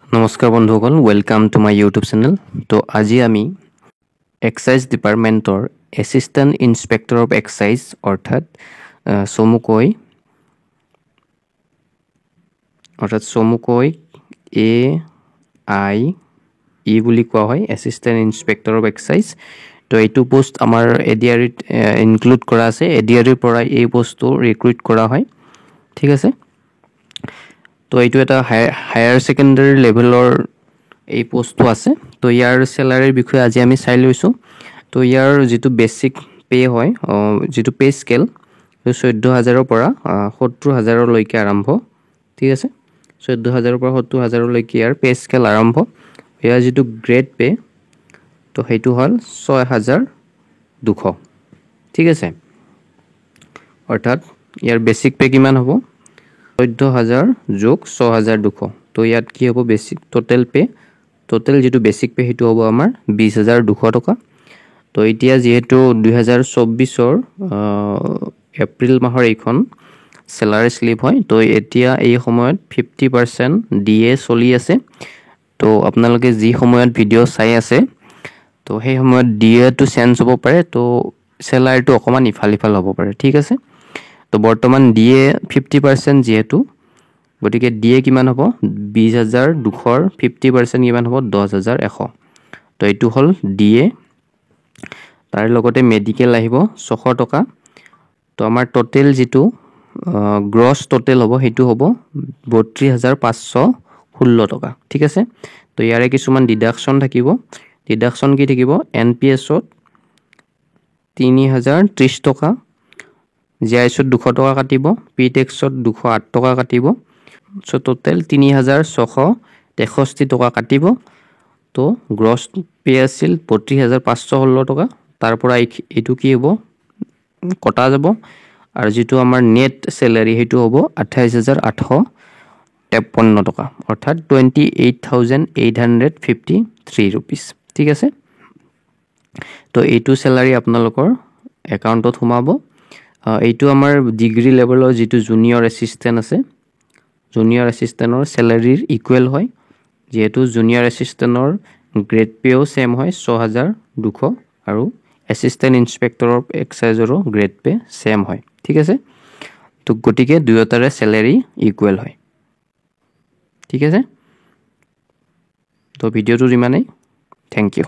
নমস্কাৰ বন্ধুসকল, welcome to my YouTube channel. তো আজি আমি এক্সাইজ ডিপাৰ্টমেণ্টৰ এছিষ্টেণ্ট ইনস্পেক্টৰ অফ এক্সাইজ অৰ্থাৎ চমুকৈ AIE বুলি কোৱা হয়, এছিষ্টেণ্ট ইনস্পেক্টৰ অফ এক্সাইজ। তো এইটো পোষ্ট আমাৰ ADREত ইনক্লুড কৰা আছে। ADREৰ পৰা এই পোষ্টটো ৰিক্ৰুইট কৰা হয়, ঠিক আছে। তো এইটো এটা হায়াৰ ছেকেণ্ডাৰী লেভেলৰ এই পোষ্টটো আছে। তো ইয়াৰ চেলাৰীৰ বিষয়ে আজি আমি চাই লৈছোঁ। তো ইয়াৰ যিটো বেচিক পে হয়, যিটো পে স্কেল 14,000-ৰ পৰা 70,000-লৈকে আৰম্ভ, ঠিক আছে। 14,000-ৰ পৰা 70,000-লৈকে ইয়াৰ পে স্কেল আৰম্ভ। ইয়াৰ যিটো গ্ৰেড পে, তো সেইটো হ'ল 6,200, ঠিক আছে। অৰ্থাৎ ইয়াৰ বেচিক পে কিমান হ'ব? 14,000 যোগ 6,200। তো ইয়াত কি হ'ব? বেচিক টোটেল যিটো বেচিক পে সেইটো হ'ব আমাৰ 20,200 টকা। তো এতিয়া যিহেতু 2024-ৰ এপ্ৰিল মাহৰ এইখন চেলাৰী শ্লিপ হয়, তো এতিয়া এই সময়ত 50% DA চলি আছে। তো আপোনালোকে যি সময়ত ভিডিঅ' চাই আছে, তো সেই সময়ত DAটো চেঞ্জ হ'ব পাৰে, তো চেলাৰীটো অকণমান ইফাল হ'ব পাৰে, ঠিক আছে। তো বৰ্তমান DA 50% যিহেতু, গতিকে DA কিমান হ'ব? 20,200-ৰ 50% কিমান হ'ব? 10,100। তো এইটো হ'ল DA। তাৰ লগতে মেডিকেল আহিব 600 টকা। তো আমাৰ টোটেল যিটো গ্ৰছ টোটেল হ'ব সেইটো হ'ব 32,516 টকা, ঠিক আছে। তো ইয়াৰে কিছুমান ডিডাকশ্যন থাকিব। ডিডাকশ্যন কি থাকিব? NPS-ত 3,030 টকা, GIS-ত 200 টকা কাটিব, PTEX-ত 208 টকা কাটিব। চ' টোটেল 3,663 টকা কাটিব। তো গ্ৰছ পে আছিল 32,516 টকা। তাৰ পৰা এইটো কি হ'ব? কটা যাব। আৰু যিটো আমাৰ নেট চেলাৰী সেইটো হ'ব 28,853 টকা, অৰ্থাৎ 28,853 ৰুপিজ, ঠিক আছে। তো এইটো চেলাৰী আপোনালোকৰ একাউণ্টত সোমাব। এইটো আমাৰ ডিগ্ৰী লেভেলৰ যিটো জুনিয়ৰ এছিষ্টেণ্ট আছে, জুনিয়ৰ এছিষ্টেণ্টৰ চেলাৰীৰ ইকুৱেল হয়, যিহেতু জুনিয়ৰ এছিষ্টেণ্টৰ গ্ৰেড পেও ছেম হয় 6,200, আৰু এছিষ্টেণ্ট ইনস্পেক্টৰ অফ এক্সাইজৰো গ্ৰেড পে ছেম হয়, ঠিক আছে। তো গতিকে দুয়োটাৰে চেলাৰী ইকুৱেল হয়, ঠিক আছে। তো ভিডিঅ'টো ইমানেই। Thank U.